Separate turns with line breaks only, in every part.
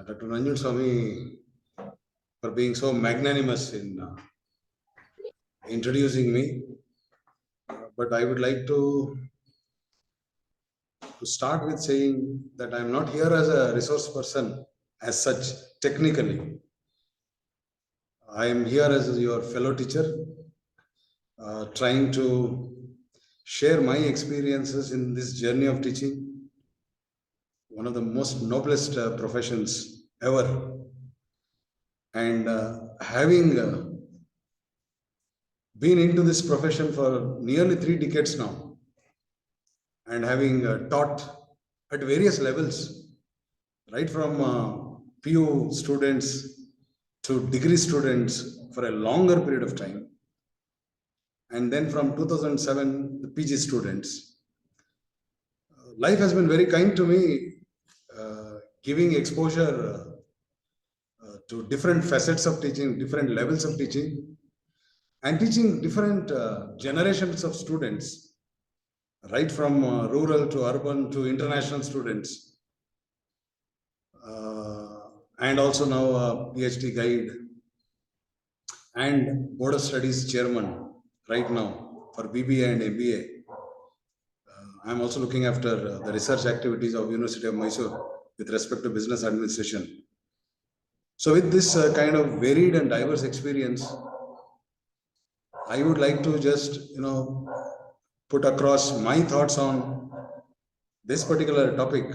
Dr. Ranjan Swami for being so magnanimous in introducing me. But I would like to start with saying that I'm not here as a resource person as such technically. I am here as your fellow teacher, trying to share my experiences in this journey of teaching, one of the most noblest professions ever. And having been into this profession for nearly 3 decades now, and having taught at various levels, right from PU students to degree students for a longer period of time, and then from 2007, the PG students. Life has been very kind to me, giving exposure to different facets of teaching, different levels of teaching, and teaching different generations of students, right from rural to urban to international students, and also now a PhD guide and Board of Studies chairman right now for BBA and MBA. I'm also looking after the research activities of University of Mysore with respect to business administration. So with this kind of varied and diverse experience, I would like to just, put across my thoughts on this particular topic,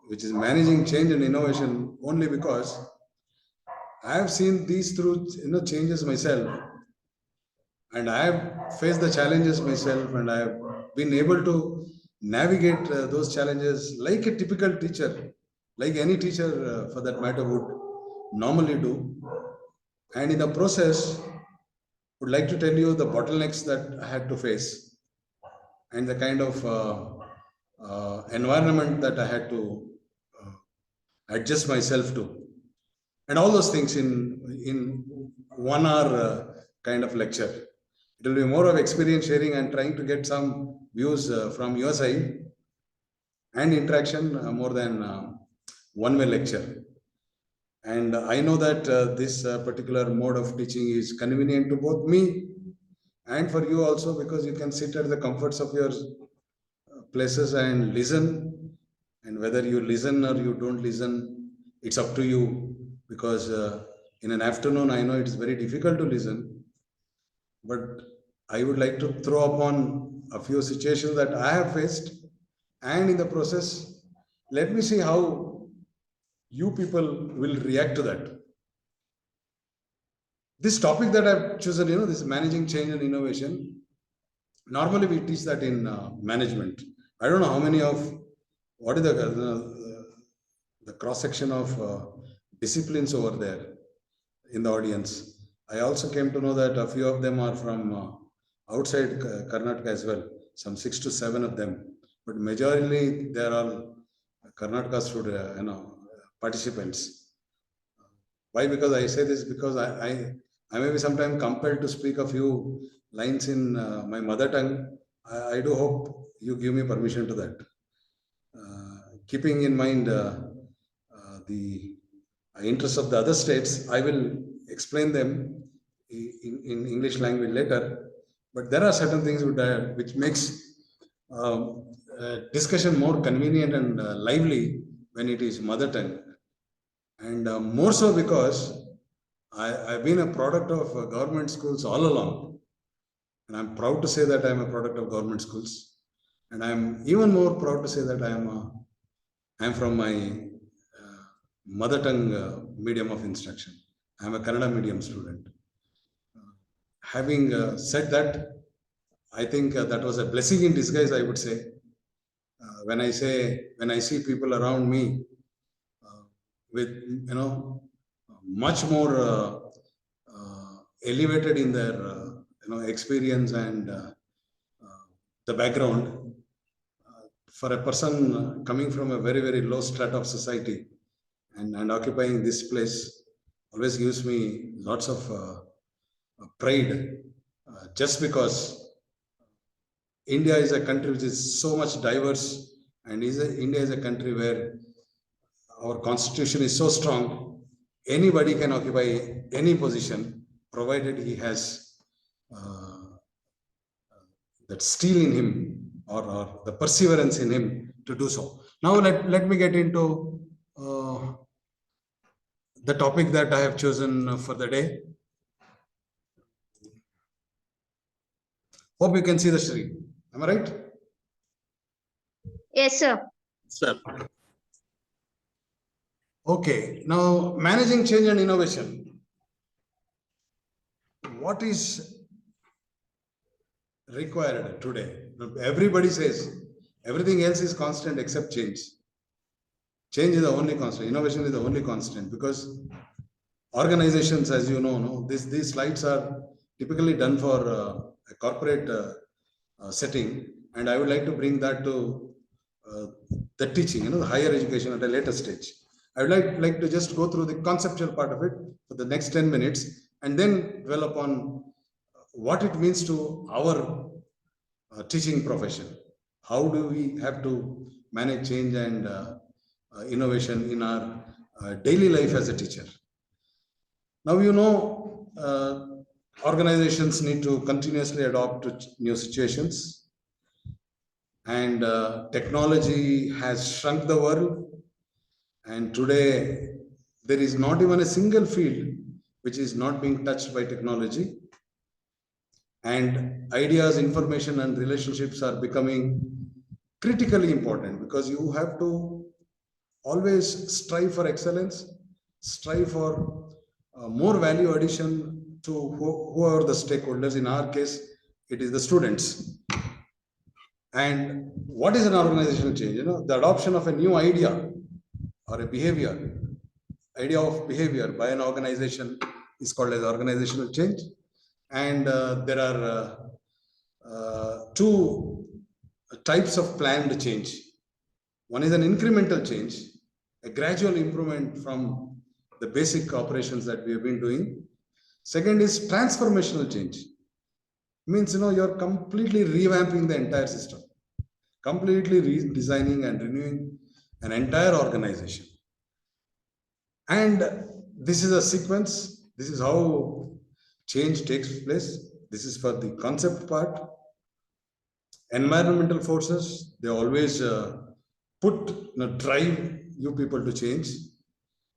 which is managing change and innovation, only because I have seen these through changes myself, and I have faced the challenges myself, and I have been able to navigate those challenges like a typical teacher, like any teacher for that matter would normally do. And in the process, would like to tell you the bottlenecks that I had to face and the kind of environment that I had to adjust myself to, and all those things in 1 hour kind of lecture. It will be more of experience sharing and trying to get some views from your side and interaction more than one-way lecture. And I know that this particular mode of teaching is convenient to both me and for you also, because you can sit at the comforts of your places and listen. And whether you listen or you don't listen, it's up to you, because in an afternoon, I know it's very difficult to listen. But I would like to throw upon a few situations that I have faced, and in the process, let me see how you people will react to that. This topic that I've chosen, this managing change and innovation. Normally, we teach that in management. I don't know how many of what is the cross section of disciplines over there in the audience. I also came to know that a few of them are from outside Karnataka as well. Some 6 to 7 of them, but majorly there are Karnataka student, participants. Why? Because I say this because I may be sometimes compelled to speak a few lines in my mother tongue. I do hope you give me permission to that. Keeping in mind the interests of the other states, I will explain them in English language later. But there are certain things which makes discussion more convenient and lively when it is mother tongue. And more so because I've been a product of government schools all along. And I'm proud to say that I'm a product of government schools. And I'm even more proud to say that I'm from my mother tongue medium of instruction. I'm a Kannada medium student. Having said that, I think that was a blessing in disguise, I would say. When I see people around me with, much more elevated in their, experience and the background, for a person coming from a very, very low strata of society and occupying this place always gives me lots of pride, just because India is a country which is so much diverse, and India is a country where our constitution is so strong, anybody can occupy any position, provided he has that steel in him, or the perseverance in him to do so. Now let me get into the topic that I have chosen for the day. Hope you can see the screen. Am I right?
Yes, sir.
Sir.
Okay, now managing change and innovation. What is required today? Everybody says everything else is constant except change. Change is the only constant. Innovation is the only constant, because organizations, as you know, these slides are typically done for a corporate setting, and I would like to bring that to the teaching, the higher education at a later stage. I would like to just go through the conceptual part of it for the next 10 minutes, and then dwell upon what it means to our teaching profession. How do we have to manage change and innovation in our daily life as a teacher? Now, organizations need to continuously adapt to new situations, and technology has shrunk the world. And today, there is not even a single field which is not being touched by technology. And ideas, information, and relationships are becoming critically important, because you have to always strive for excellence, strive for more value addition to whoever the stakeholders. In our case, it is the students. And what is an organizational change? The adoption of a new idea or a idea of behavior by an organization is called as organizational change. And there are two types of planned change. One is an incremental change, a gradual improvement from the basic operations that we have been doing. Second is transformational change. Means, you're completely revamping the entire system, completely redesigning and renewing an entire organization. And this is a sequence. This is how change takes place. This is for the concept part. Environmental forces, they always drive you people to change.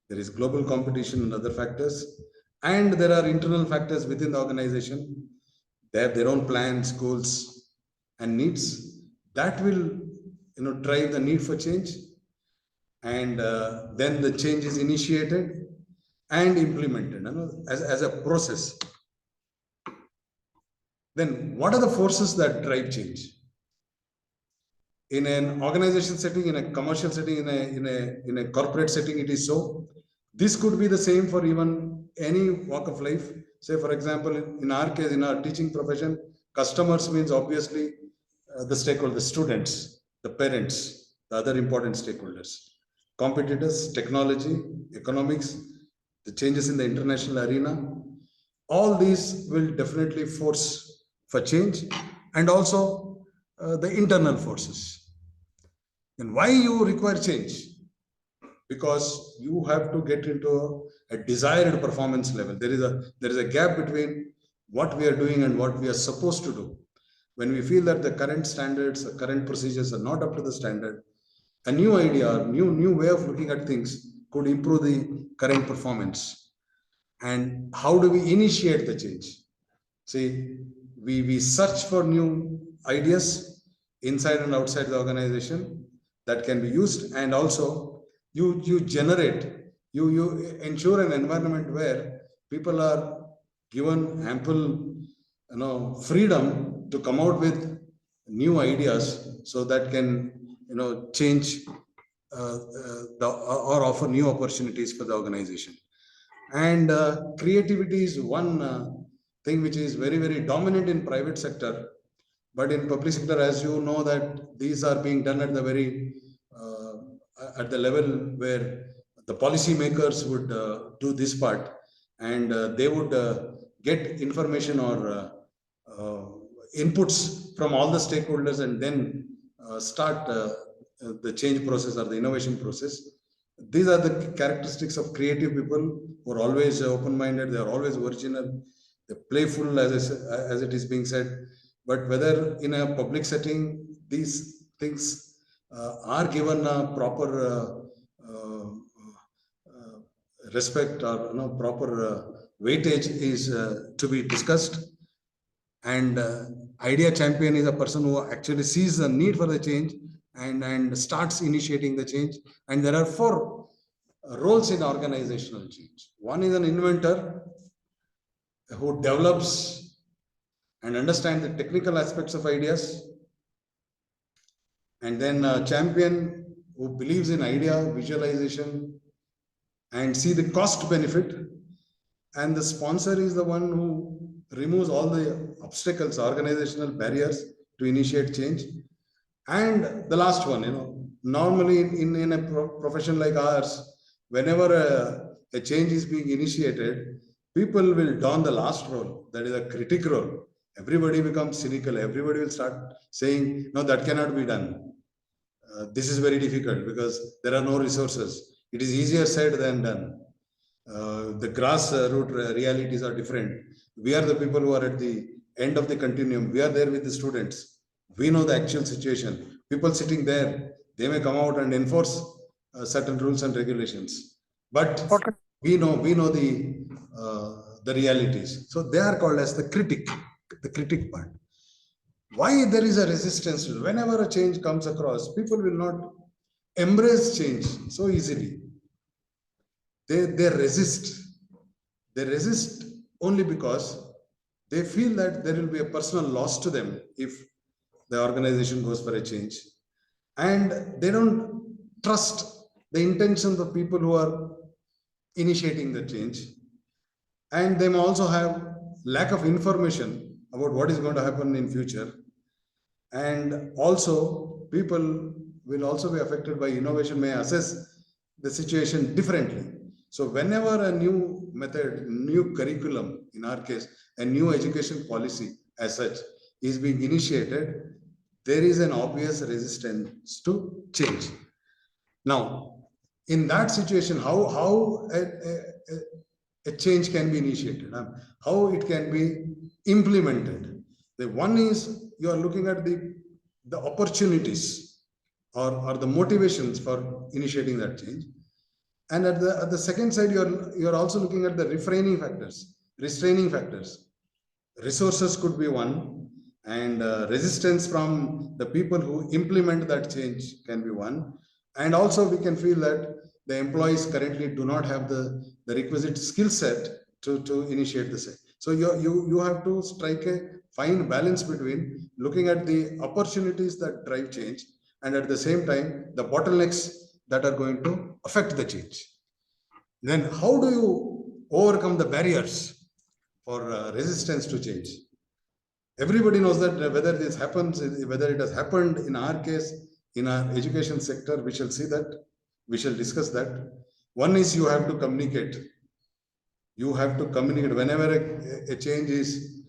There is global competition and other factors. And there are internal factors within the organization. They have their own plans, goals, and needs. That will drive the need for change. And then the change is initiated and implemented as a process. Then what are the forces that drive change? In an organization setting, in a commercial setting, in a corporate setting, it is so. This could be the same for even any walk of life. Say, for example, in our case, in our teaching profession, customers means obviously the stakeholders, students, the parents, the other important stakeholders, competitors, technology, economics, the changes in the international arena. All these will definitely force for change, and also the internal forces. Then why you require change? Because you have to get into a desired performance level. There is a gap between what we are doing and what we are supposed to do. When we feel that the current standards, the current procedures are not up to the standard, a new idea, new way of looking at things could improve the current performance. And how do we initiate the change? See, we search for new ideas inside and outside the organization that can be used, and also you ensure an environment where people are given ample freedom to come out with new ideas, so that can change or offer new opportunities for the organization. And creativity is one thing which is very, very dominant in private sector, but in public sector, as you know, that these are being done at the very at the level where the policy makers would do this part, and they would get information or inputs from all the stakeholders, and then start the change process or the innovation process. These are the characteristics of creative people who are always open-minded. They are always original. They're playful, as it is being said. But whether in a public setting, these things are given a proper respect or proper weightage is to be discussed. And idea champion is a person who actually sees the need for the change and starts initiating the change. And there are four roles in organizational change. One is an inventor who develops and understands the technical aspects of ideas. And then a champion who believes in idea visualization and see the cost benefit. And the sponsor is the one who removes all the obstacles, organizational barriers to initiate change. And the last one, normally in a profession like ours, whenever a change is being initiated, people will don the last role, that is a critic role. Everybody becomes cynical. Everybody will start saying, no, that cannot be done. This is very difficult because there are no resources. It is easier said than done. The grassroots realities are different. We are the people who are at the end of the continuum. We are there with the students. We know the actual situation. People sitting there, they may come out and enforce certain rules and regulations, but we know the realities. So they are called as the critic part. Why there is a resistance? Whenever a change comes across, people will not embrace change so easily. They resist. They resist only because they feel that there will be a personal loss to them if the organization goes for a change. And they don't trust the intentions of people who are initiating the change. And they may also have lack of information about what is going to happen in future. And also people will also be affected by innovation, may assess the situation differently. So whenever a new method, new curriculum, in our case, a new education policy as such is being initiated, there is an obvious resistance to change. Now, in that situation, how a change can be initiated, how it can be implemented. The one is you are looking at the opportunities or the motivations for initiating that change. And at the second side, you're also looking at the restraining factors. Resources could be one, and resistance from the people who implement that change can be one. And also we can feel that the employees currently do not have the requisite skill set to initiate the same. So you have to strike a fine balance between looking at the opportunities that drive change and at the same time the bottlenecks that are going to affect the change. Then how do you overcome the barriers for resistance to change? Everybody knows that whether this happens, whether it has happened in our case, in our education sector, we shall see that, we shall discuss that. One is you have to communicate. You have to communicate whenever a change is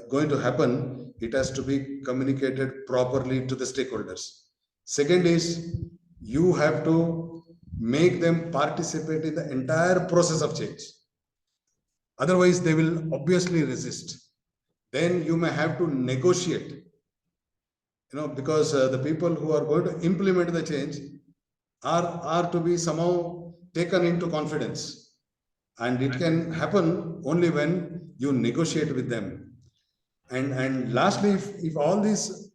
going to happen, it has to be communicated properly to the stakeholders. Second is you have to make them participate in the entire process of change. Otherwise, they will obviously resist. Then you may have to negotiate, because the people who are going to implement the change are to be somehow taken into confidence. And it can happen only when you negotiate with them. And lastly, if all these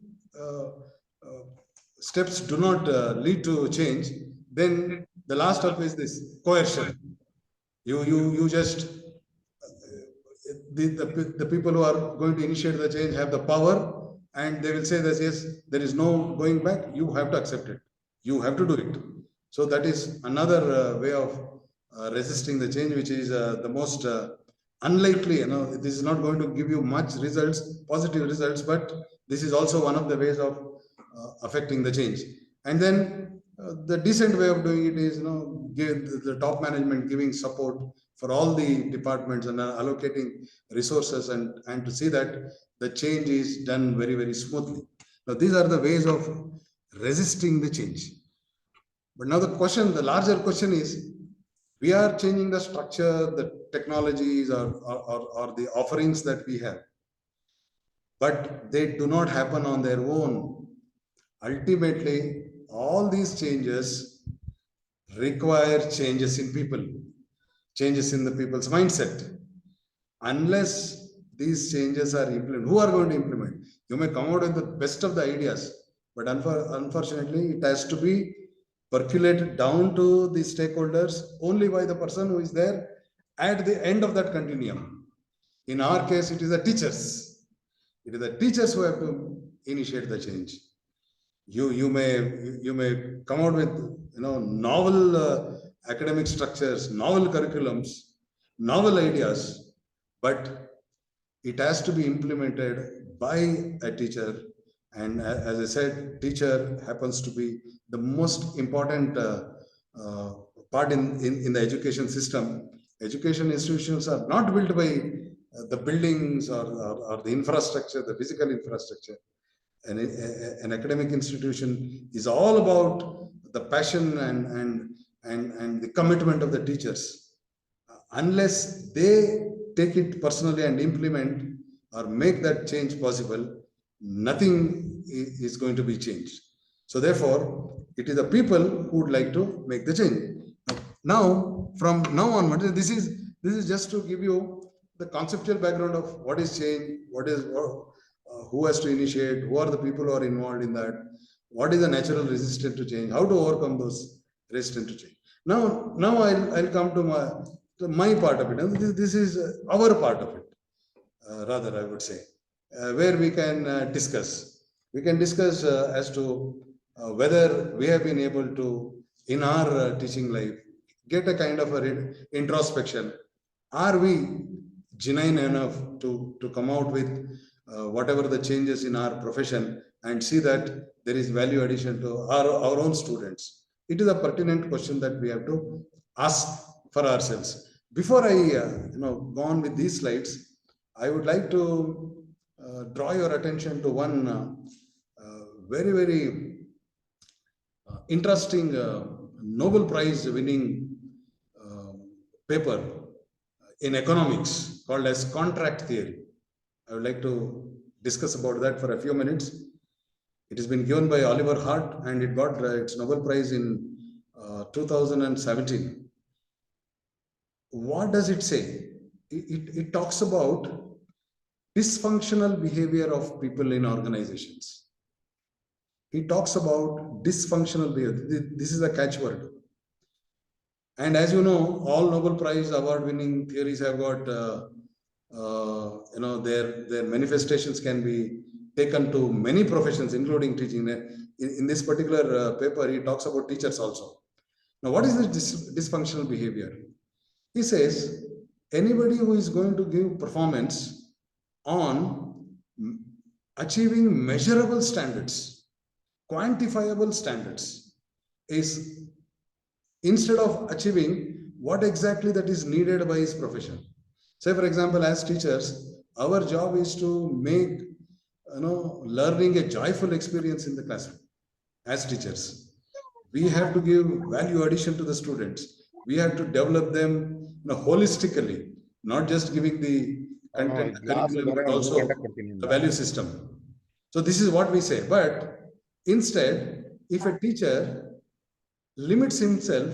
steps do not lead to change, then the last step is this coercion. You just the people who are going to initiate the change have the power, and they will say that yes, there is no going back. You have to accept it. You have to do it. So that is another way of resisting the change, which is the most unlikely. This is not going to give you much results, positive results, but this is also one of the ways of affecting the change. And then the decent way of doing it is, give the top management giving support for all the departments and allocating resources and to see that the change is done very, very smoothly. Now, these are the ways of resisting the change. But now the larger question is, we are changing the structure, the technologies or the offerings that we have, but they do not happen on their own. Ultimately, all these changes require changes in people, changes in the people's mindset. Unless these changes are implemented, who are going to implement? You may come out with the best of the ideas, but unfortunately, it has to be percolated down to the stakeholders only by the person who is there at the end of that continuum. In our case, it is the teachers. It is the teachers who have to initiate the change. You may come out with novel academic structures, novel curriculums, novel ideas, but it has to be implemented by a teacher. And as I said, teacher happens to be the most important part in the education system. Education institutions are not built by the buildings or the infrastructure, the physical infrastructure. An academic institution is all about the passion and the commitment of the teachers. Unless they take it personally and implement or make that change possible, nothing is going to be changed. So therefore, it is the people who would like to make the change. Now, from now onward, this is just to give you the conceptual background of what is change, who has to initiate, who are the people who are involved in that, what is the natural resistance to change, how to overcome those resistance to change. Now I'll come to my part of it. This is our part of it, rather I would say, where we can discuss. We can discuss as to whether we have been able to, in our teaching life, get a kind of a introspection. Are we genuine enough to come out with whatever the changes in our profession and see that there is value addition to our own students? It is a pertinent question that we have to ask for ourselves. Before I go on with these slides, I would like to draw your attention to one very, very interesting Nobel Prize winning paper in economics called as contract theory. I would like to discuss about that for a few minutes. It has been given by Oliver Hart and it got its Nobel Prize in 2017. What does it say? It talks about dysfunctional behavior of people in organizations. He talks about dysfunctional behavior. This is a catchword. And as you know, all Nobel Prize award-winning theories have got, their manifestations can be taken to many professions, including teaching. In this particular paper, he talks about teachers also. Now, what is this dysfunctional behavior? He says, anybody who is going to give performance on achieving measurable standards, quantifiable standards, is instead of achieving what exactly that is needed by his profession. Say, for example, as teachers, our job is to make learning a joyful experience in the classroom. As teachers, we have to give value addition to the students. We have to develop them holistically, not just giving the content, the curriculum, but also the value system. So this is what we say. But instead, if a teacher limits himself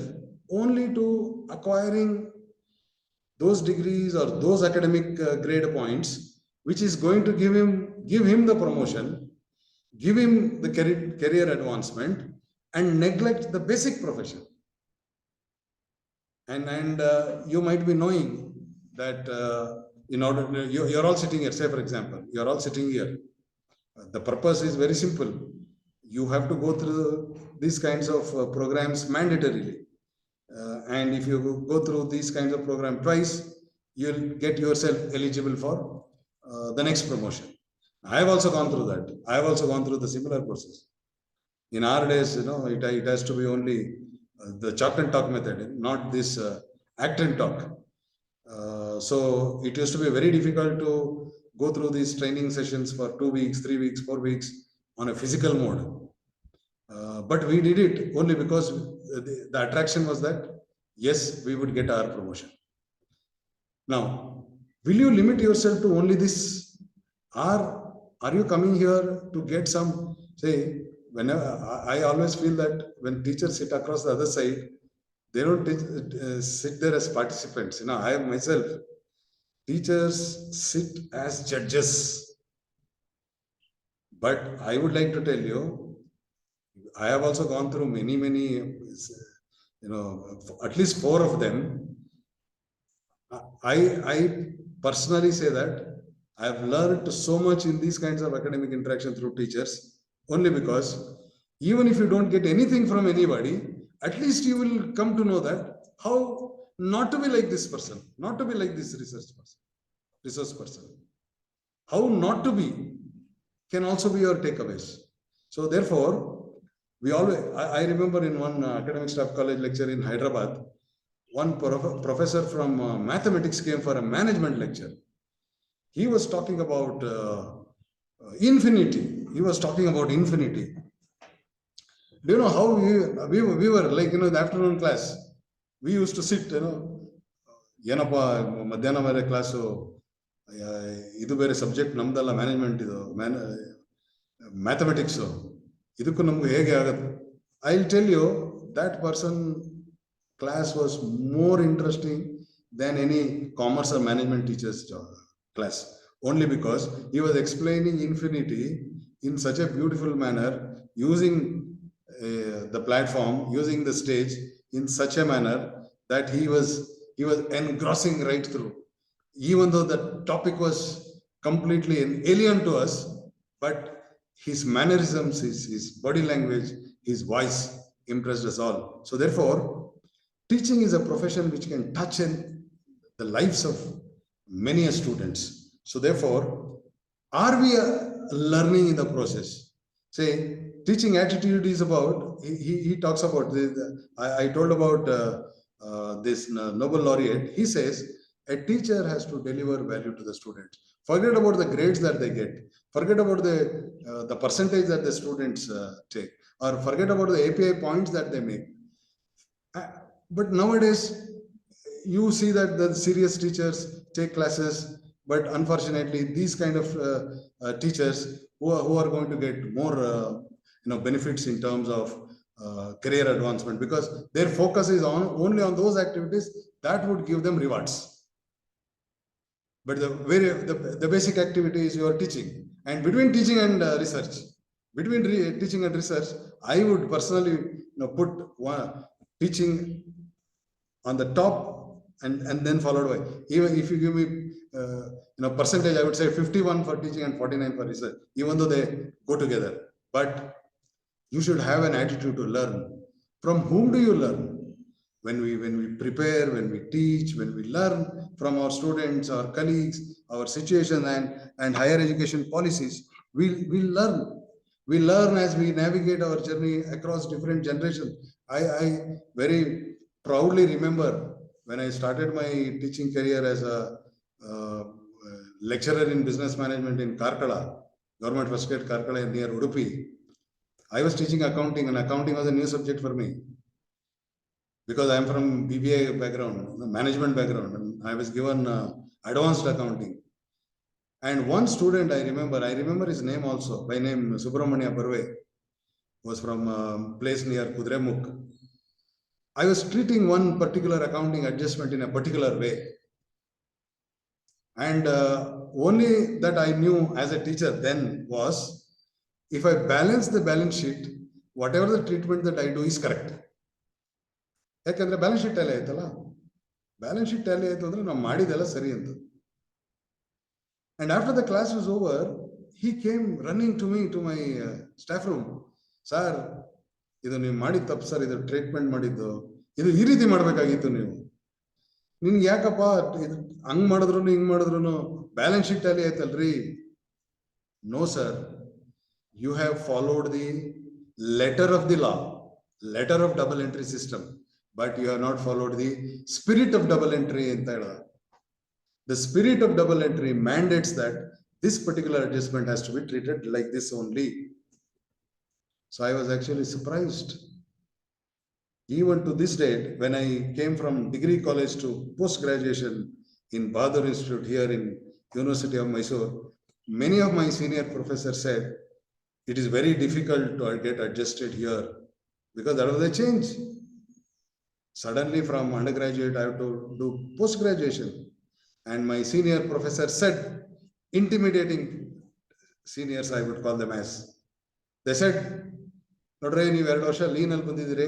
only to acquiring those degrees or those academic grade points, which is going to give him the promotion, give him the career advancement, and neglect the basic profession. And you might be knowing that in order you're all sitting here. Say, for example, you're all sitting here. The purpose is very simple. You have to go through these kinds of programs mandatorily. And if you go through these kinds of program twice, you'll get yourself eligible for the next promotion. I have also gone through that. I have also gone through the similar process. In our days, it has to be only the chalk and talk method, not this act and talk. So it used to be very difficult to go through these training sessions for 2 weeks, 3 weeks, 4 weeks on a physical mode. But we did it only because the attraction was that, yes, we would get our promotion. Now, will you limit yourself to only this? Or are you coming here to get some, say, whenever I always feel that when teachers sit across the other side, they don't sit there as participants. I myself, teachers sit as judges. But I would like to tell you, I have also gone through many, at least 4 of them. I personally say that I have learned so much in these kinds of academic interaction through teachers, only because even if you don't get anything from anybody, at least you will come to know that how not to be like this person, not to be like this resource person. How not to be can also be your takeaways. So therefore, I remember in one academic staff college lecture in Hyderabad, one professor from mathematics came for a management lecture. He was talking about infinity. He was talking about infinity. Do you know how we were like, in the afternoon class, we used to sit, ಏನಪ್ಪ ಮಧ್ಯಾಹ್ನ ಬೇರೆ class, ಇದು ಬೇರೆ subject ನಮ್ದಲ್ಲ, management ಇದು mathematics, ಇದಕ್ಕೂ ನಮ್ಗೆ ಹೇಗೆ ಆಗುತ್ತೆ? I will tell you that person class was more interesting than any commerce or management teacher's class, only because he was explaining infinity in such a beautiful manner, using the platform, using the stage in such a manner that he was engrossing right through, even though the topic was completely alien to us, but his mannerisms, his body language, his voice impressed us all. So therefore, teaching is a profession which can touch in the lives of many students. So therefore, are we learning in the process? Say, teaching attitude is about, he talks about I told about this Nobel laureate. He says a teacher has to deliver value to the students. Forget about the grades that they get, forget about the percentage that the students take, or forget about the API points that they make. But nowadays you see that the serious teachers take classes, but unfortunately these kind of teachers who are going to get more benefits in terms of career advancement, because their focus is only on those activities that would give them rewards. But the basic activity is your teaching. And between teaching and research, teaching and research, I would personally put teaching on the top, and then followed by, even if you give me percentage, I would say 51 for teaching and 49 for research, even though they go together. But you should have an attitude to learn. From whom do you learn? When we prepare, when we teach, when we learn from our students, our colleagues, our situation and higher education policies, we learn. We learn as we navigate our journey across different generations. I very proudly remember when I started my teaching career as a lecturer in business management in Karkala, Government First Grade Karkala near Udupi. I was teaching accounting, and accounting was a new subject for me, because I am from BBA background, management background, and I was given advanced accounting. And one student I remember his name also, by name Subramania Barve, was from a place near Kudremukh. I was treating one particular accounting adjustment in a particular way. And only that I knew as a teacher then was, if I balance the balance sheet, whatever the treatment that I do is correct. ಯಾಕಂದ್ರೆ balance sheet Tally ಆಯ್ತಲ್ಲ, balance sheet Tally ಆಯ್ತು ಅಂದ್ರೆ ನಾವು ಮಾಡಿದೆಲ್ಲ ಸರಿ ಅಂತ. And after the class was over, he came running to me, to my staff room. Sir, ಇದು ನೀವು ಮಾಡಿದ ತಪ್ಪು ಸರ್, ಇದು ಟ್ರೀಟ್ಮೆಂಟ್ ಮಾಡಿದ್ದು, ಇದು ಈ ರೀತಿ ಮಾಡ್ಬೇಕಾಗಿತ್ತು ನೀವು. ನಿನ್ಗೆ ಯಾಕಪ್ಪ ಇದು ಹಂಗ್ ಮಾಡಿದ್ರು ಹಿಂಗ್ ಮಾಡಿದ್ರು ಬ್ಯಾಲೆನ್ಸ್ ಶೀಟ್ ಟ್ಯಾಲಿ ಆಯ್ತಲ್ರಿ? No sir, you have followed the letter of the law, letter of double entry system, but you have not followed the spirit of double entry. The spirit of double entry mandates that this particular adjustment has to be treated like this only. So I was actually surprised. Even to this date, when I came from degree college to post-graduation in Bahadur Institute here in University of Mysore, many of my senior professors said, it is very difficult to get adjusted here because that was the change. Suddenly from undergraduate, I have to do post-graduation. And my senior professor said, intimidating seniors, I would call them as, they said, ನೋಡ್ರಿ ನೀವು 2 ವರ್ಷ lean ಅಲ್ಲಿ ಬಂದಿದ್ದೀರಿ,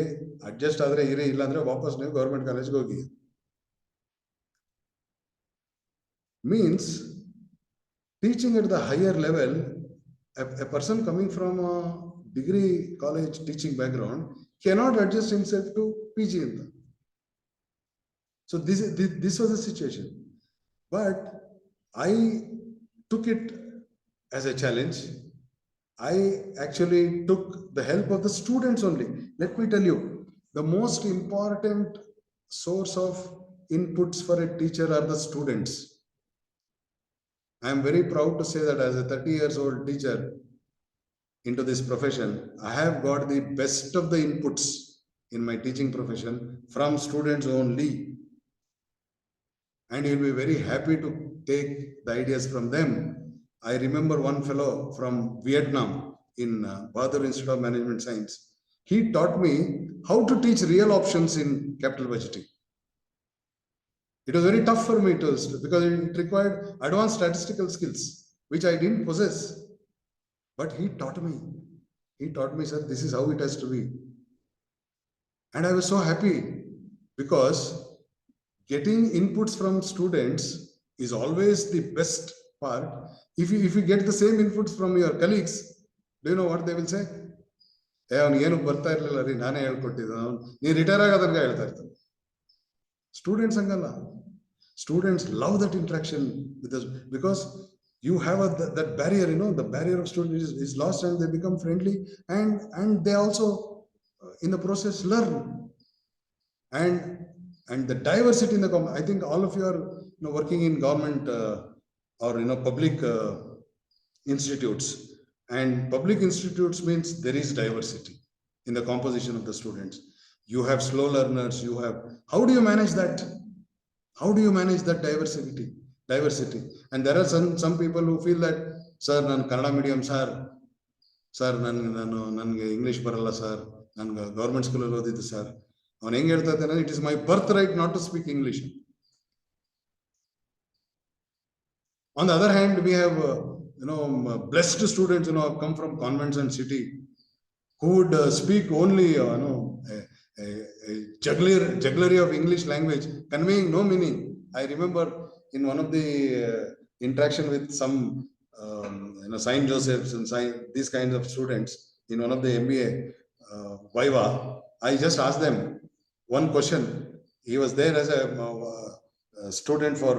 adjust ಆದ್ರೆ ಇರಿ, ಇಲ್ಲಾಂದ್ರೆ ವಾಪಸ್ ನೀವು ಗೌರ್ಮೆಂಟ್ ಕಾಲೇಜ್ಗೆ ಹೋಗಿ. Means teaching at the higher level, a person coming from a degree college teaching background cannot adjust himself to PG. So this was the situation. But I took it as a challenge. I actually took the help of the students only. Let me tell you, the most important source of inputs for a teacher are the students. I am very proud to say that as a 30 years old teacher into this profession, I have got the best of the inputs in my teaching profession from students only. And you'll be very happy to take the ideas from them. I remember one fellow from Vietnam in Bahadur Institute of Management Science. He taught me how to teach real options in capital budgeting. It was very tough for me because it required advanced statistical skills, which I didn't possess. But he taught me. He taught me, sir, this is how it has to be. And I was so happy because getting inputs from students is always the best part. If you get the same inputs from your colleagues, do you know what they will say? ಅವನಿಗೇನು ಬರ್ತಾ ಇರಲಿಲ್ಲ ರೀ, ನಾನೇ ಹೇಳ್ಕೊಟ್ಟಿದ್ದ, ನೀ retire ಆಗೋದನ್ಗೆ ಹೇಳ್ತಾ ಇರ್ತಾನೆ. Students hangalla. Students love that interaction with us because you have that barrier, the barrier of students is lost and they become friendly and they also in the process learn. And the diversity in the I think all of you are working in government or public institutes, and public institutes means there is diversity in the composition of the students. You have slow learners, you have, how do you manage that? How do you manage that diversity? And there are some people who feel that, sir, nan Kannada medium, sir, nange English baralla, sir, nanga government school alli odiddu, sir. Avan henge ಹೇಳ್ತಾ ಇದ್ದಾನೆ, it is my birthright not to speak English. On the other hand, we have blessed students have come from convents and city who would speak only a jugglery of English language, conveying no meaning. I remember in one of the interaction with some Saint Joseph's and these kinds of students in one of the MBA Viva, I just asked them one question. He was there as a student for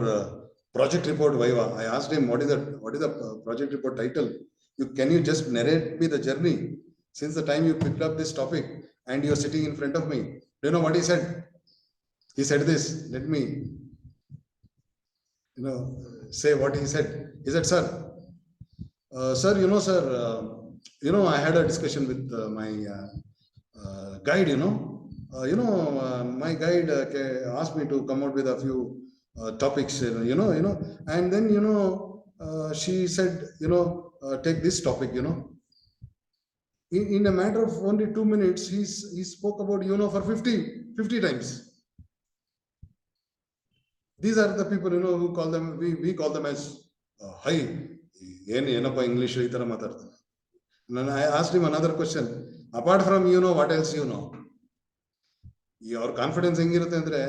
project report Viva. I asked him, what is the project report title? Can you just narrate me the journey since the time you picked up this topic and you're sitting in front of me? Do you know what he said? He said this. Let me say what he said. He said, sir, sir, I had a discussion with my guide, my guide asked me to come out with a few topics, and then, she said, take this topic, in a matter of only 2 minutes, he spoke about, for 50 times. These are the people, who call them, we call them as high, English. And I asked him another question. Apart from, what else you know? Your confidence hengirutte andre,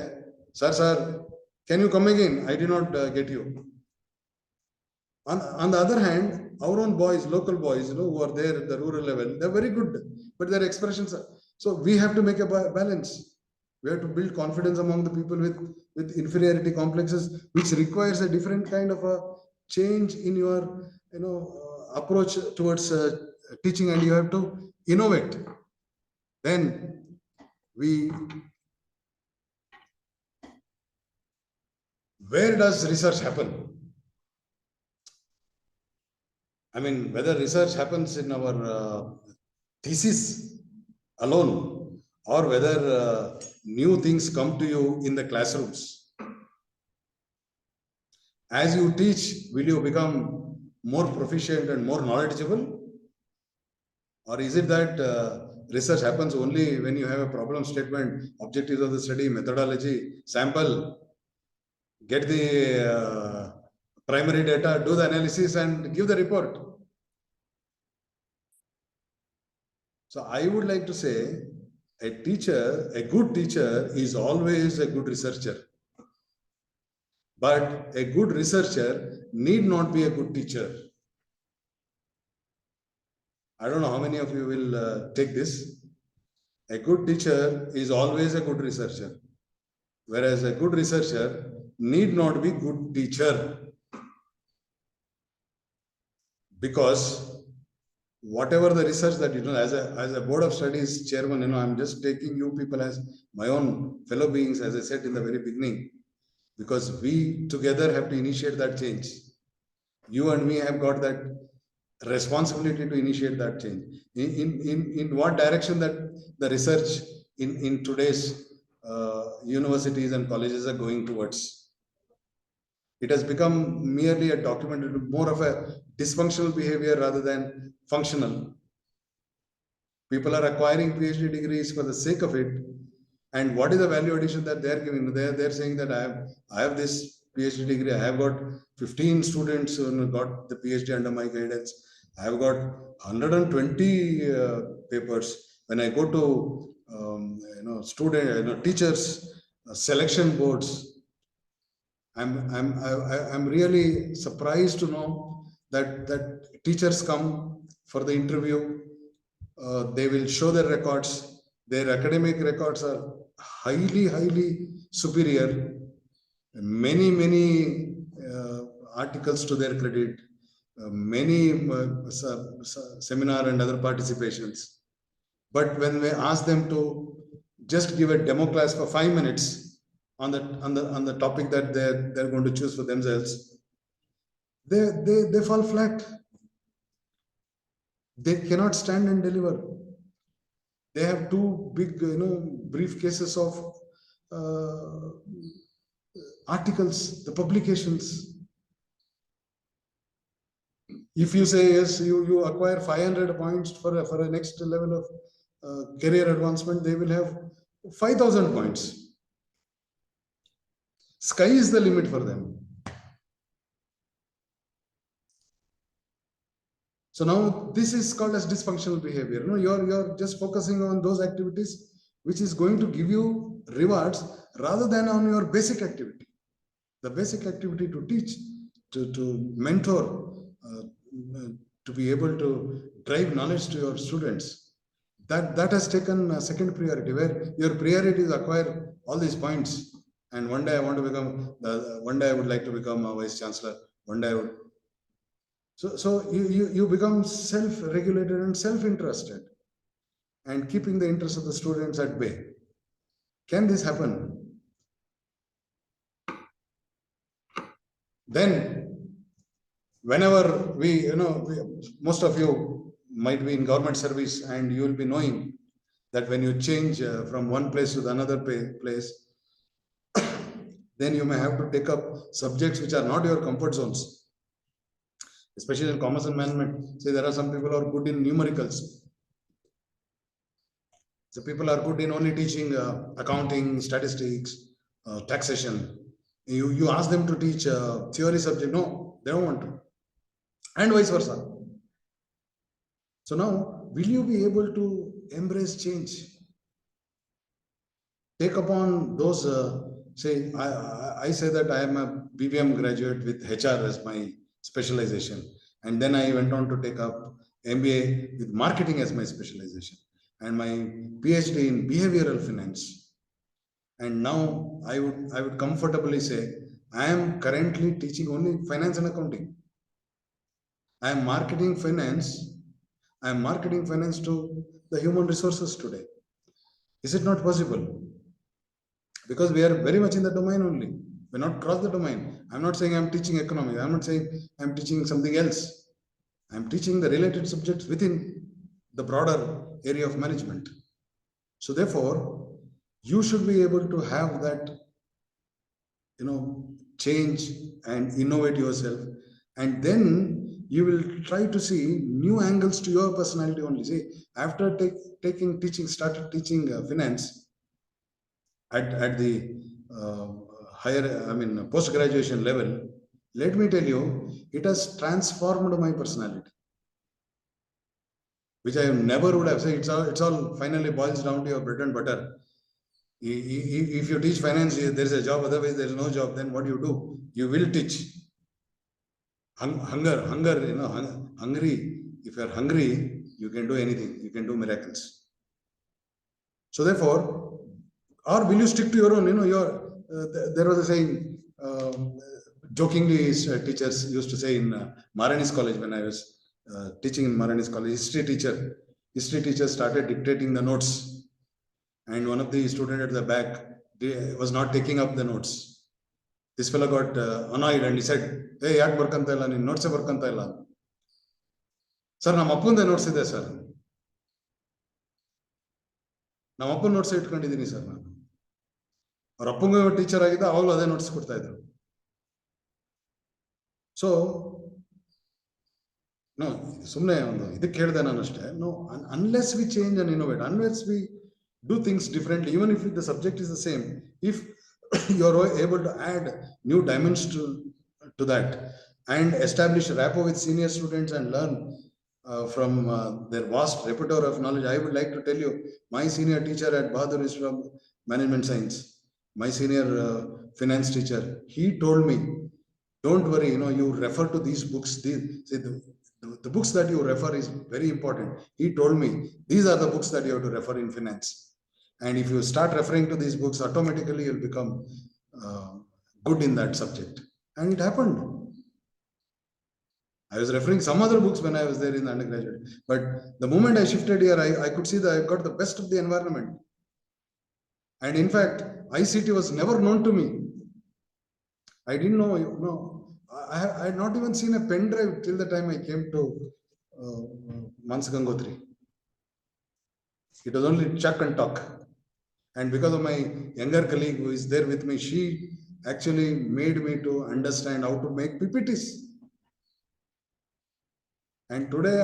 sir, can you come again? I did not get you. On the other hand, our own boys, local boys, who are there at the rural level, they're very good, but their expressions are, so we have to make a balance. We have to build confidence among the people with inferiority complexes, which requires a different kind of a change in your approach towards teaching, and you have to innovate. Then where does research happen? I mean, whether research happens in our thesis alone or whether new things come to you in the classrooms. As you teach, will you become more proficient and more knowledgeable? Or is it that research happens only when you have a problem statement, objectives of the study, methodology, sample, get the primary data, do the analysis and give the report? So I would like to say a teacher, a good teacher is always a good researcher. But a good researcher need not be a good teacher. I don't know how many of you will take this. A good teacher is always a good researcher, whereas a good researcher need not be good teacher. Because whatever the research that you know, as a board of studies chairman, I'm just taking you people as my own fellow beings, as I said in the very beginning, because we together have to initiate that change. You and me have got that responsibility to initiate that change. In what direction that the research in today's universities and colleges are going towards? It has become merely a documented, more of a dysfunctional behavior rather than functional. People are acquiring PhD degrees for the sake of it. And what is the value addition that they're giving? They're saying that I have this PhD degree. I have got 15 students who got the PhD under my guidance. I have got 120 papers. When I go to teachers selection boards, I'm really surprised to know that teachers come for the interview. They will show their records. Their academic records are highly superior. Many articles to their credit, many seminar and other participations. But when we ask them to just give a demo class for 5 minutes on the topic that they're going to choose for themselves, they fall flat. They cannot stand and deliver. They have two big, briefcases of articles, the publications. If you say yes, you acquire 500 points for a next level of career advancement, they will have 5,000 points. Sky is the limit for them. So now this is called as dysfunctional behavior. You're just focusing on those activities which is going to give you rewards rather than on your basic activity. The basic activity to teach, to mentor, to be able to drive knowledge to your students. That has taken a second priority, where your priority is acquire all these points. And one day I want to become, one day I would like to become a vice chancellor. One day I would. So you become self-regulated and self-interested and keeping the interests of the students at bay. Can this happen? Then, whenever most of you might be in government service, and you will be knowing that when you change from one place to the another place, then you may have to take up subjects which are not your comfort zones. Especially in commerce and management, say there are some people who are good in numericals. So people are good in only teaching accounting, statistics, taxation. You ask them to teach theory subject, no, they don't want to. And vice versa. So now, will you be able to embrace change? Take upon those, say, I say that I am a BBM graduate with HR as my specialization. And then I went on to take up MBA with marketing as my specialization and my PhD in behavioral finance. And now I would comfortably say I am currently teaching only finance and accounting. I am marketing finance. I am marketing finance to the human resources today. Is it not possible? Because we are very much in the domain only. We're not cross the domain. I'm not saying I'm teaching economics. I'm not saying I'm teaching something else. I'm teaching the related subjects within the broader area of management. So therefore, you should be able to have that, change and innovate yourself. And then you will try to see new angles to your personality only. See, after started teaching finance at the uh, post-graduation level, let me tell you, it has transformed my personality, which I never would have said. It's all finally boils down to your bread and butter. If you teach finance, there is a job, otherwise there is no job. Then what do? You will teach. Hunger, hungry. If you are hungry, you can do anything. You can do miracles. So therefore, or will you stick to your own? There was a saying, jokingly, teachers used to say in Marani's college when I was teaching in Marani's college, history teacher started dictating the notes, and one of the student at the back was not taking up the notes. This fellow got annoyed and he said, "Hey, yak barkanta illa nin notes barkanta illa." Sir, ನಮ್ಮ ಅಪ್ಪಂದ notes ಇದೆ sir. ನಮ್ಮ ಅಪ್ಪನ notes ಇಟ್ಕೊಂಡಿದ್ದೀನಿ sir ನಾನು. ಅವ್ರ ಅಪ್ಪಂಗೂ teacher ಆಗಿದ್ದ, ಅವಾಗಲೂ ಅದೇ notes ಕೊಡ್ತಾ ಇದ್ರು. ಸೊ ನೋ, ಸುಮ್ಮನೆ ಒಂದು ಇದಕ್ಕೆ ಹೇಳಿದೆ ನಾನು ಅಷ್ಟೇ. No, unless we change and innovate, unless we do things differently, even if the subject is the same, if you are able to add new dimensions to that and establish rapport with senior students and learn from their vast repertoire of knowledge. I would like to tell you, my senior teacher at Bahadur is from Management Science, my senior finance teacher, he told me, don't worry, you refer to these books. The books that you refer is very important. He told me, these are the books that you have to refer in finance. And if you start referring to these books, automatically you'll become good in that subject. And it happened. I was referring some other books when I was there in the undergraduate. But the moment I shifted here, I could see that I got the best of the environment. And in fact, ICT was never known to me. I didn't know, I had not even seen a pen drive till the time I came to Mansgangotri. It was only chuck and talk. And because of my younger colleague who is there with me, she actually made me to understand how to make PPTs. And today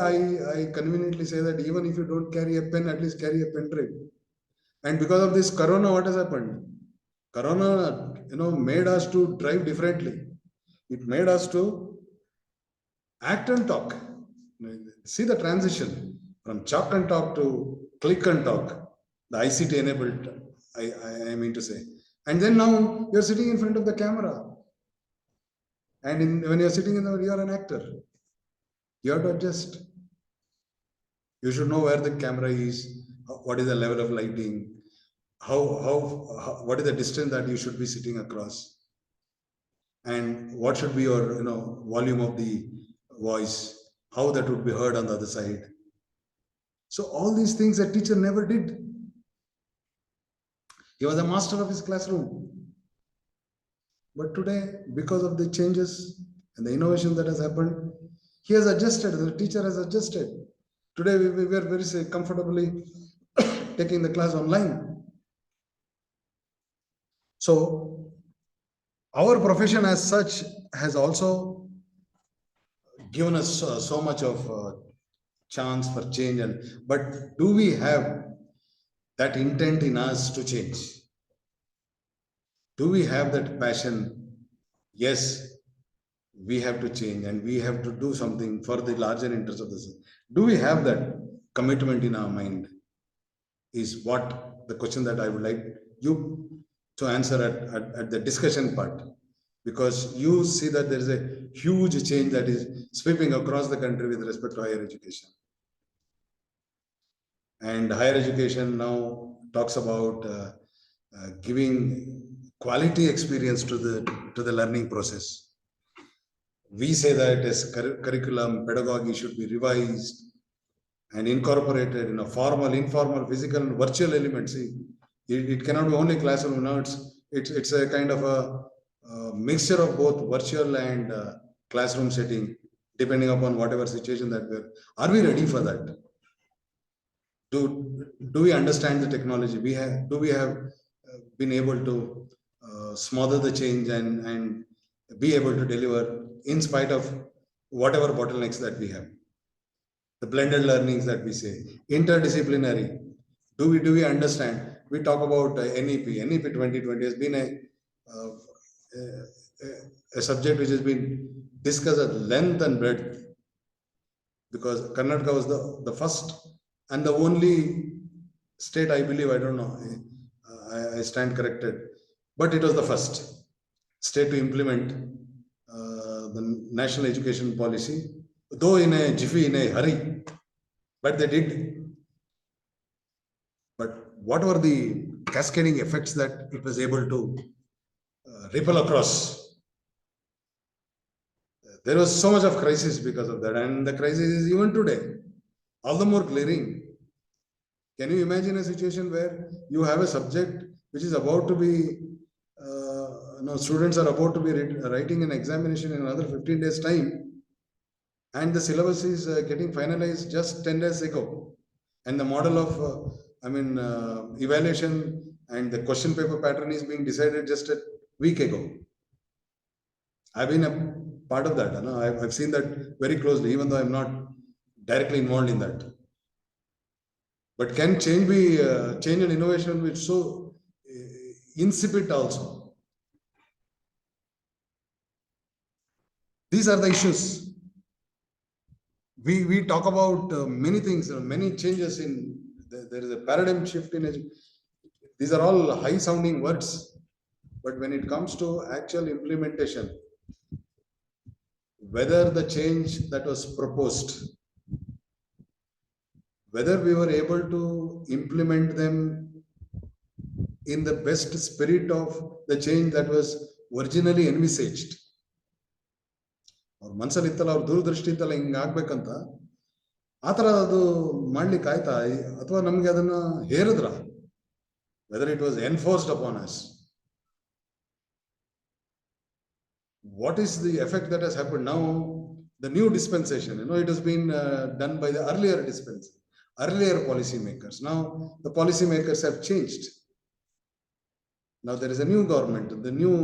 I conveniently say that even if you don't carry a pen, at least carry a pen drive. And because of this Corona, what has happened? Corona, made us to drive differently. It made us to act and talk. See the transition from chalk and talk to click and talk. The ICT enabled, I mean to say. And then now you're sitting in front of the camera. And when you're sitting you're an actor. You have to adjust. You should know where the camera is, what is the level of lighting, what is the distance that you should be sitting across, and what should be your volume of the voice, how that would be heard on the other side. So all these things a teacher never did. He was a master of his classroom. But today, because of the changes and the innovation that has happened, he has adjusted, the teacher has adjusted. Today, we are very comfortably taking the class online. So, our profession as such has also given us so much of chance for change. But do we have that intent in us to change? Do we have that passion? Yes, we have to change and we have to do something for the larger interest of the society. Do we have that commitment in our mind? Is what the question that I would like you to answer at the discussion part. Because you see that there is a huge change that is sweeping across the country with respect to higher education. And higher education now talks about giving quality experience to the learning process. We say that as curriculum, pedagogy should be revised and incorporated in a formal, informal, physical, and virtual elements. See, it cannot be only classroom. Now it's a kind of a mixture of both virtual and classroom setting, depending upon whatever situation that we're. Are we ready for that? do we understand the technology? Do we have been able to smother the change and be able to deliver in spite of whatever bottlenecks that we have? The blended learnings that we say, interdisciplinary. Do we understand? We talk about NEP 2020 has been uh, a subject which has been discussed at length and breadth, because Karnataka was the first and the only state, I believe, I don't know, I stand corrected, but it was the first state to implement the national education policy, though in a jiffy, in a hurry, but they did. But what were the cascading effects that it was able to ripple across? There was so much of crisis because of that, and the crisis is even today all the more glaring. Can you imagine a situation where you have a subject which is about to be, students are about to be writing an examination in another 15 days' time, and the syllabus is getting finalized just 10 days ago, and the model of, evaluation and the question paper pattern is being decided just a week ago. I've been a part of that. I've seen that very closely, even though I'm not directly involved in that. But can change be change and innovation which so insipid also? These are the issues. We talk about many things, many changes in. There is a paradigm shift in education. These are all high sounding words, but when it comes to actual implementation, whether the change that was proposed, whether we were able to implement them in the best spirit of the change that was originally envisaged. ಅವ್ರ ಮನಸ್ಸಲ್ಲಿ ಇತ್ತಲ್ಲ, ಅವ್ರ ದೂರದೃಷ್ಟಿ ಇತ್ತಲ್ಲ, ಹಿಂಗೆ ಆಗ್ಬೇಕಂತ, ಆ ಥರ ಅದು ಮಾಡ್ಲಿಕ್ಕೆ ಆಯ್ತಾ, ಅಥವಾ ನಮಗೆ ಅದನ್ನ ಹೇರಿದ್ರ, whether it was enforced upon us? What is the effect that has happened now? The new dispensation, it has been done by the earlier policy makers. Now the policy makers have changed. Now there is a new government, the new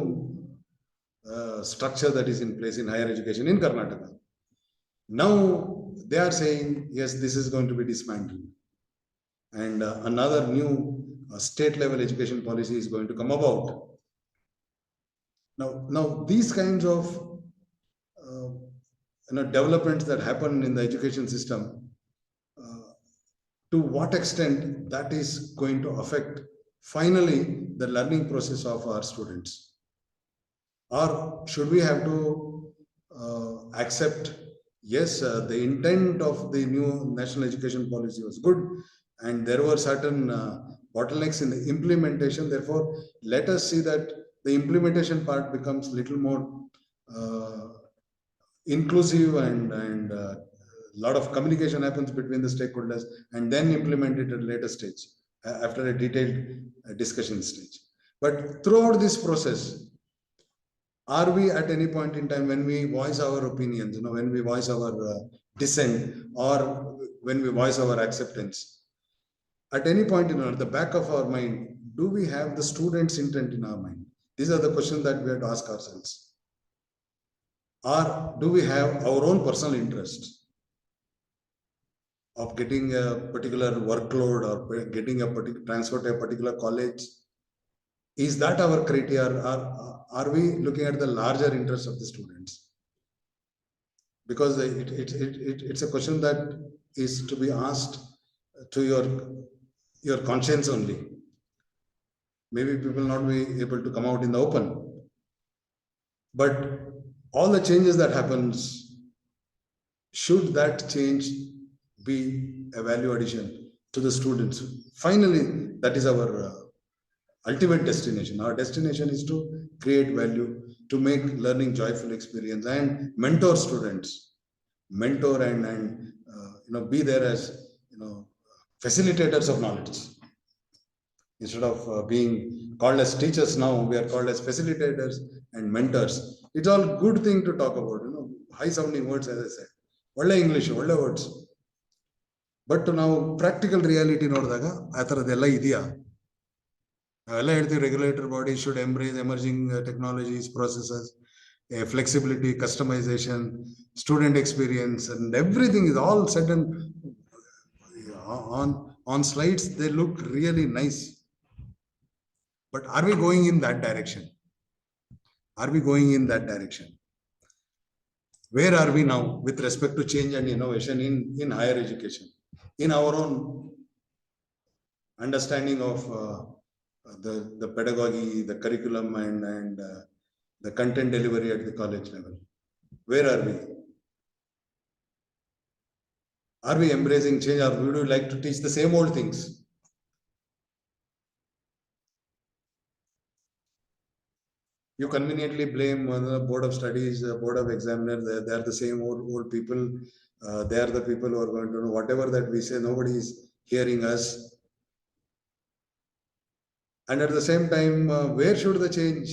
structure that is in place in higher education in Karnataka. Now they are saying, yes, this is going to be dismantled, and another new state level education policy is going to come about. Now these kinds of developments that happen in the education system, to what extent that is going to affect finally the learning process of our students? Or should we have to accept, yes, the intent of the new national education policy was good, and there were certain bottlenecks in the implementation. Therefore, let us see that the implementation part becomes little more inclusive, and a lot of communication happens between the stakeholders, and then implement it at a later stage after a detailed discussion stage. But throughout this process, are we at any point in time, when we voice our opinions, when we voice our dissent, or when we voice our acceptance, at any point at the back of our mind, do we have the student's intent in our mind? These are the questions that we have to ask ourselves. Or do we have our own personal interest of getting a particular workload, or getting a particular transfer to a particular college? Is that our criteria? Are we looking at the larger interest of the students? Because it's a question that is to be asked to your conscience only. Maybe people not be able to come out in the open. But all the changes that happens, should that change be a value addition to the students? Finally, that is our ultimate destination. Our destination is to create value, to make learning joyful experience, and mentor students, mentor and be there as facilitators of knowledge. Instead of being called as teachers, now we are called as facilitators and mentors. It's all good thing to talk about, high sounding words, as I said, olle English, olle words. But ನಾವು practical reality ನೋಡಿದಾಗ ಆ ಥರದ್ದೆಲ್ಲ ಇದೆಯಾ? ನಾವೆಲ್ಲ ಹೇಳ್ತೀವಿ regulator body should embrace emerging technologies, processes, flexibility, customization, student experience, and everything is all said and on slides. They look really nice. But are we going in that direction? Are we going in that direction? Where are we now with respect to change and innovation in higher education? In our own understanding of the pedagogy, the curriculum, and the content delivery at the college level. Where are we? Are we embracing change, or would you like to teach the same old things? You conveniently blame the board of studies, board of examiners. They are the same old people. They are the people who are going to know whatever that we say. Nobody is hearing us. And at the same time, where should the change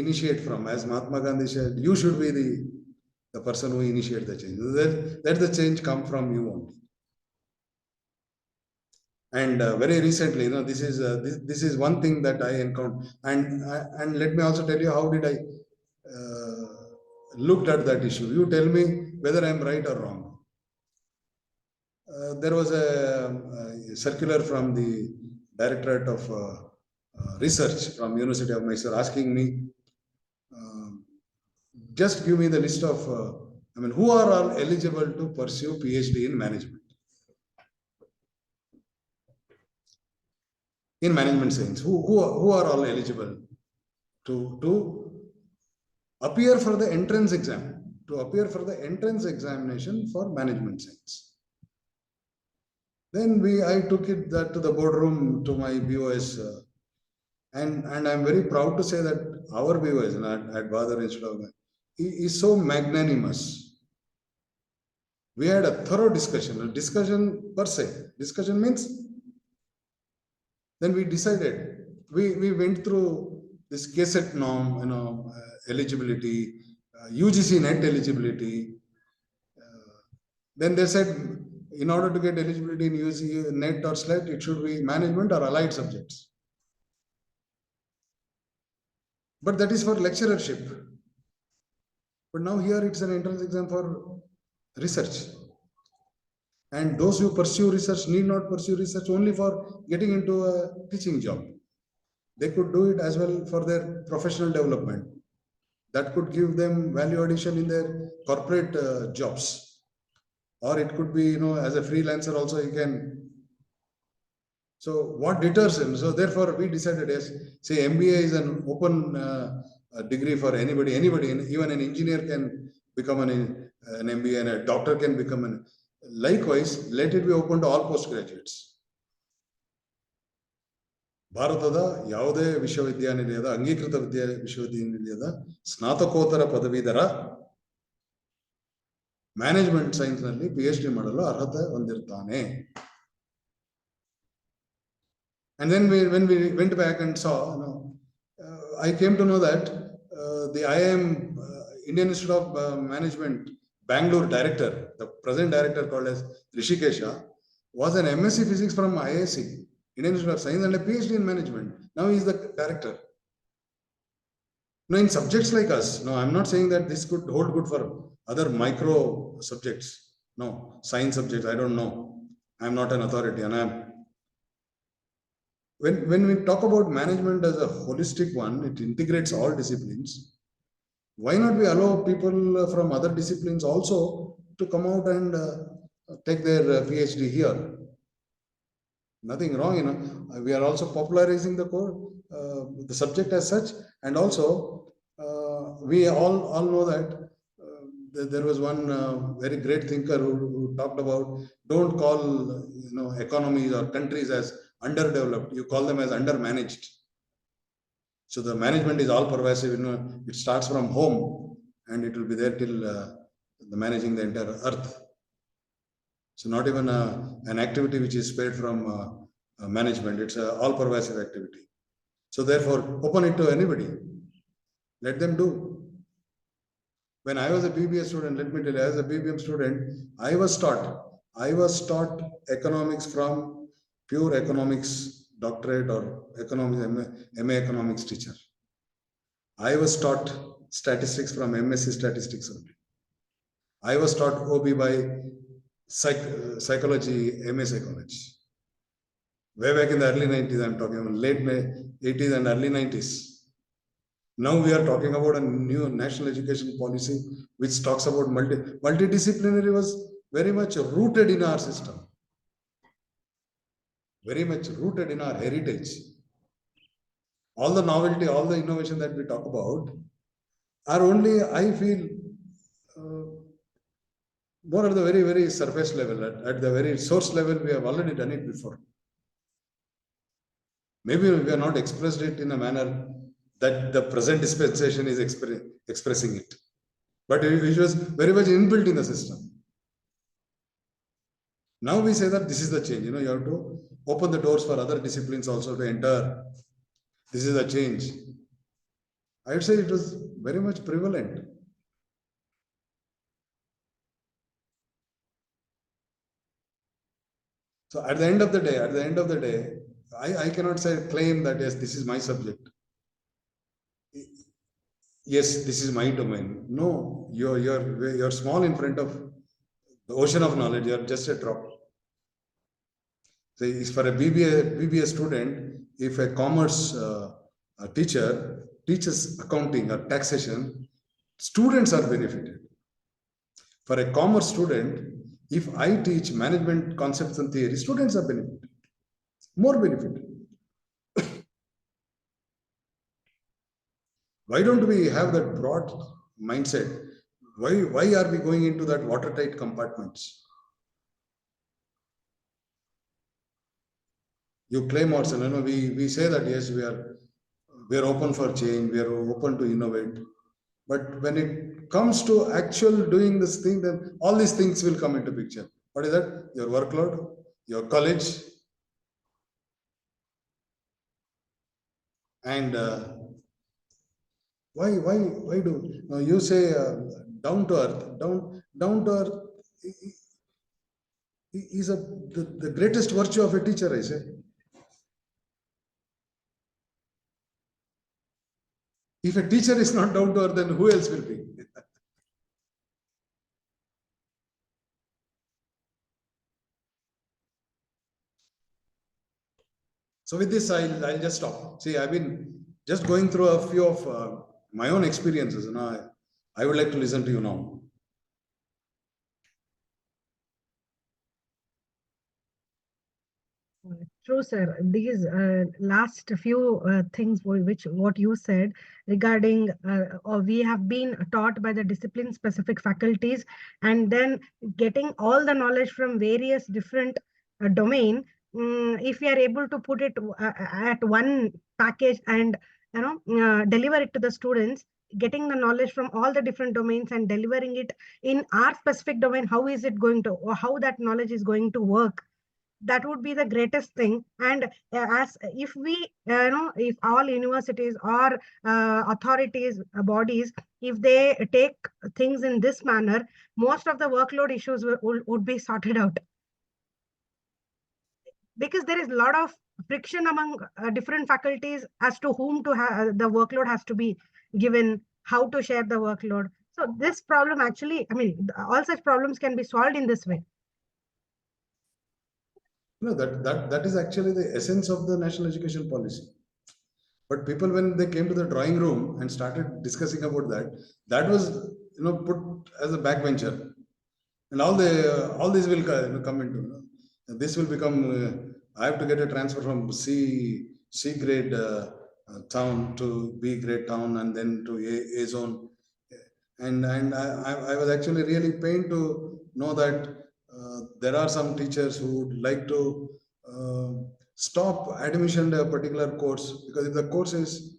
initiate from? As Mahatma Gandhi said, you should be the person who initiate the change. Let the change come from you only. And very recently, this is one thing that I encountered. And let me also tell you how did I looked at that issue. You tell me whether I am right or wrong. There was a circular from the Directorate of Research from University of Mysore asking me, just give me the list of, who are all eligible to pursue PhD in management? In management science, who are all eligible to appear for the entrance exam, examination for management science? Then I took it that to the boardroom, to my BOS, and I'm very proud to say that our BOS at Bahadur Institute of he is so magnanimous. We had a thorough discussion per se. Discussion means, then we decided, we went through this KSET norm, eligibility, UGC net eligibility. Then they said, in order to get eligibility in UGC net or SLET, it should be management or allied subjects. But that is for lecturership. But now here it's an entrance exam for research. And those who pursue research need not pursue research only for getting into a teaching job. They could do it as well for their professional development. That could give them value addition in their corporate jobs. Or it could be, as a freelancer also he can. So what deters him? So therefore we decided, yes, say MBA is an open degree for anybody. Even an engineer can become an MBA, and a doctor can become an. Likewise, let it be open to all postgraduates. ಭಾರತದ ಯಾವುದೇ ವಿಶ್ವವಿದ್ಯಾನಿಲಯದ ಅಂಗೀಕೃತ ವಿಶ್ವವಿದ್ಯಾನಿಲಯದ ಸ್ನಾತಕೋತ್ತರ ಪದವೀಧರ management science ನಲ್ಲಿ PhD ಮಾಡಲು ಅರ್ಹತೆ ಹೊಂದಿರ್ತಾನೆ. And then when we went back and saw, I came to know that the IIM, Indian Institute of Management, Bangalore director, the present director called as Rishikesha, was an MSc Physics from IISc, Indian Institute of Science, and a PhD in management. Now he is the director. Now in subjects like us, I'm not saying that this could hold good for other micro subjects. No, science subjects, I don't know. I'm not an authority, and when we talk about management as a holistic one, it integrates all disciplines. Why not we allow people from other disciplines also to come out and take their PhD here? Nothing wrong, we are also popularizing the subject as such, and also we all know that there was one very great thinker who talked about, don't call economies or countries as underdeveloped, you call them as undermanaged. So the management is all pervasive. It starts from home and it will be there till the managing the entire earth. So not even an activity which is spared from management. It's an all pervasive activity. So therefore, open it to anybody. Let them do. When I was a BBA student, let me tell you, as a BBM student, I was taught I was taught economics from pure economics doctorate or economics MA economics teacher. I was taught statistics from MSc statistics only. I was taught OB by psychology, MA psychology. Way back in the early 90s, I'm talking about late 80s and early 90s. Now we are talking about a new national education policy which talks about multidisciplinary was very much rooted in our system, very much rooted in our heritage. All the novelty, all the innovation that we talk about are only, I feel, more at the very, very surface level. At the very source level, we have already done it before. Maybe we are not expressed it in a manner that the present dispensation is expressing it. But it was very much inbuilt in the system. Now we say that this is the change. You have to open the doors for other disciplines also to enter. This is the change. I would say it was very much prevalent. So at the end of the day, I cannot say claim that yes, this is my subject. Yes, this is my domain. No, you're small in front of the ocean of knowledge. You're just a drop. So for a BBA student, if a commerce a teacher teaches accounting or taxation, students are benefited. For a commerce student, if I teach management concepts and theory, students are benefited, more benefited. Why don't we have that broad mindset? Why are we going into that watertight compartments? You claim also, we say that yes, we are open for change, we are open to innovate. But when it comes to actual doing this thing, then all these things will come into picture. What is that? Your workload, your college, and why do you say down to earth? Down to earth is the greatest virtue of a teacher, I say. If a teacher is not down to earth, then who else will be? So with this, I'll just stop. See, I've been just going through a few of my own experiences. I would like to listen to you now.
True, sir. These last few things which what you said regarding or we have been taught by the discipline specific faculties and then getting all the knowledge from various different domain. If we are able to put it at one package and deliver it to the students, getting the knowledge from all the different domains and delivering it in our specific domain, how is it going to or how that knowledge is going to work, that would be the greatest thing. And as if we if all universities or authorities bodies, if they take things in this manner, most of the workload issues would be sorted out, because there is a lot of friction among different faculties as to whom to have the workload has to be given, how to share the workload. So this problem actually, I mean, all such problems can be solved in this way.
That is actually the essence of the national education policy. But people, when they came to the drawing room and started discussing about that, that was put as a backbencher, and all this will come into. This will become. I have to get a transfer from C grade town to B grade town, and then to A zone. And I was actually really pained to know that there are some teachers who would like to stop admission to a particular course, because if the course is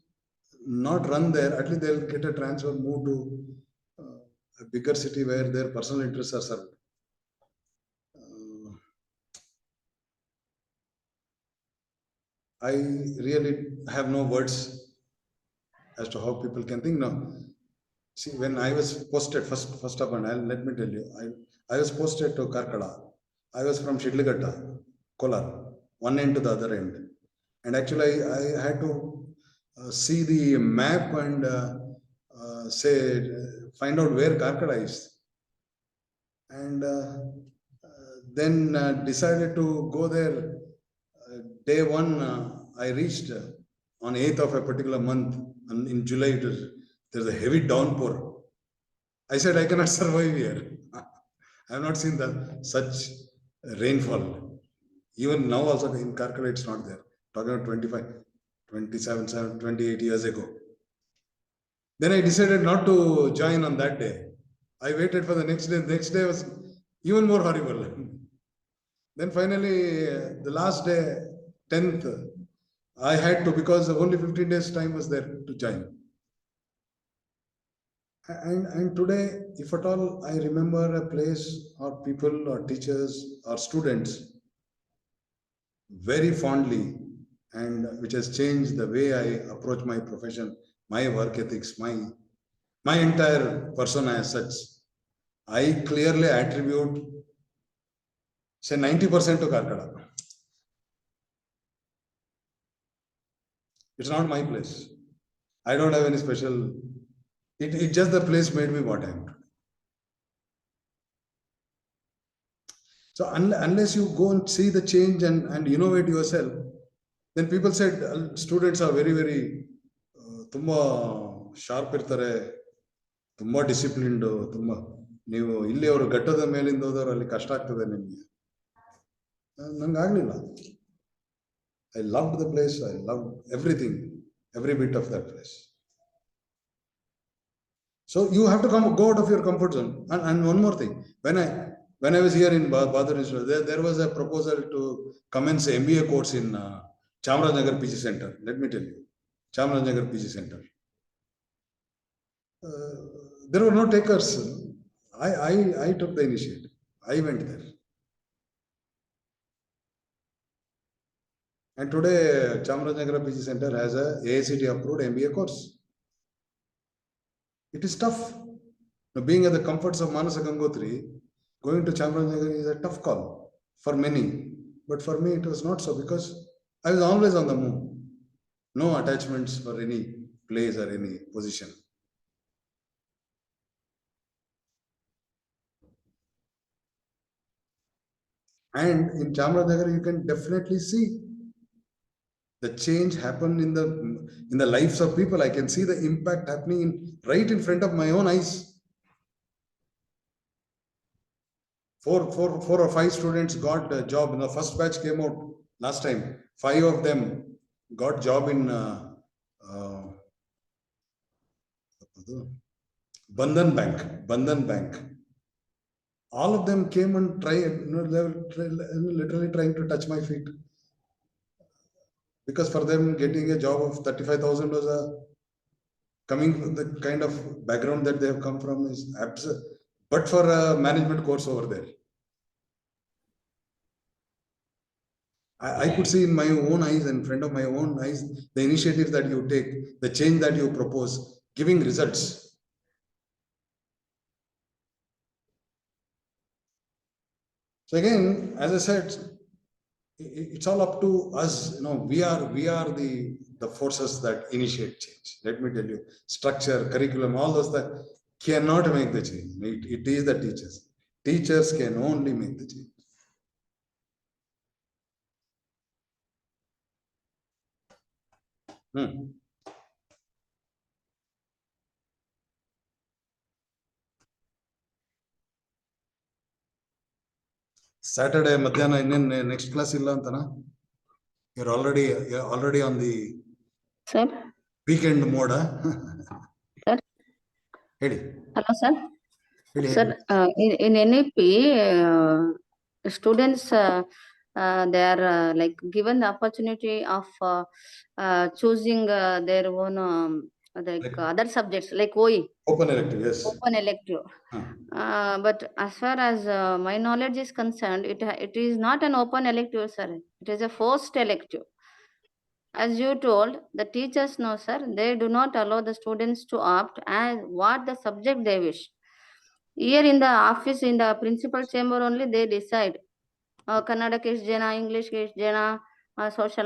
not run there, at least they'll get a transfer, move to a bigger city where their personal interests are served. I really have no words as to how people can think now. See, when I was posted, first of all, let me tell you, I was posted to Karkala. I was from Shidligatta, Kolar, one end to the other end. And actually, I had to see the map and find out where Karkada is. And then decided to go there. Day one, I reached on 8th of a particular month. And in July, there's a heavy downpour. I said, I cannot survive here. I have not seen such rainfall. Even now also in Karkala, it's not there. Talking about 25, 27, 28 years ago. Then I decided not to join on that day. I waited for the next day. The next day was even more horrible. Then finally, the last day, 10th, I had to, because only 15 days time was there to join. And today, if at all I remember a place or people or teachers or students very fondly, and which has changed the way I approach my profession, my work ethics, my entire persona as such, I clearly attribute, say, 90% to Karkala. It's not my place. I don't have any special. It just the place made me what I am. So unless you go and see the change and innovate yourself, then people said students are very, very ತುಂಬಾ sharp ಇರ್ತಾರೆ, ತುಂಬಾ disciplined, ತುಂಬಾ ನೀವು ಇಲ್ಲಿ ಅವರು ಘಟ್ಟದ ಮೇಲಿಂದ ಹೋದವರು ಅಲ್ಲಿ ಕಷ್ಟ ಆಗ್ತದೆ ನಿಮ್ಗೆ. ನಂಗೆ ಆಗ್ಲಿಲ್ಲ. I loved the place. I loved everything, every bit of that place. So you have to go out of your comfort zone. And one more thing, when I was here in Bahadur, there was a proposal to commence MBA course in Chamarajanagar PG Center. Let me tell you, Chamarajanagar PG Center. There were no takers. I took the initiative. I went there. And today, Chamarajanagar PG Center has a AICT approved MBA course. It is tough. Now, being at the comforts of Manasa Gangotri, going to Chamarajanagar is a tough call for many. But for me, it was not so, because I was always on the move. No attachments for any place or any position. And in Chamarajanagar, you can definitely see the change happen in the lives of people. I can see the impact happening right in front of my own eyes. Four or five students got a job. The first batch came out last time. 5 of them got job in Bandhan Bank. All of them came and tried, literally trying to touch my feet. Because for them, getting a job of 35,000 was coming from the kind of background that they have come from is absurd. But for a management course over there, I could see in my own eyes, in front of my own eyes, the initiatives that you take, the change that you propose, giving results. So again, as I said, it's all up to us. We are the forces that initiate change. Let me tell you, structure, curriculum, all those that cannot make the change. It is the teachers. Teachers can only make the change. Saturday madhyana ಇನ್ನೇನು next class ಇಲ್ಲ ಅಂತನಾ? You're already on the
sir
weekend mode.
Sir.
Hedi.
Hello sir.
Hedi.
Sir, in NAP, students they are like given the opportunity of choosing their own like other subjects like OE.
Open elective, yes.
Open elective. But as far as my knowledge is concerned, it is not an open elective, sir. It is a forced elective. As you told, the teachers know, sir, they do not allow the students to opt as what the subject they wish. Here in the office, in the principal chamber only, they decide ಕನ್ನಡಕ್ಕೆ ಎಷ್ಟು ಜನ, ಇಂಗ್ಲಿಷ್ಗೆ ಎಷ್ಟು ಜನ, sociology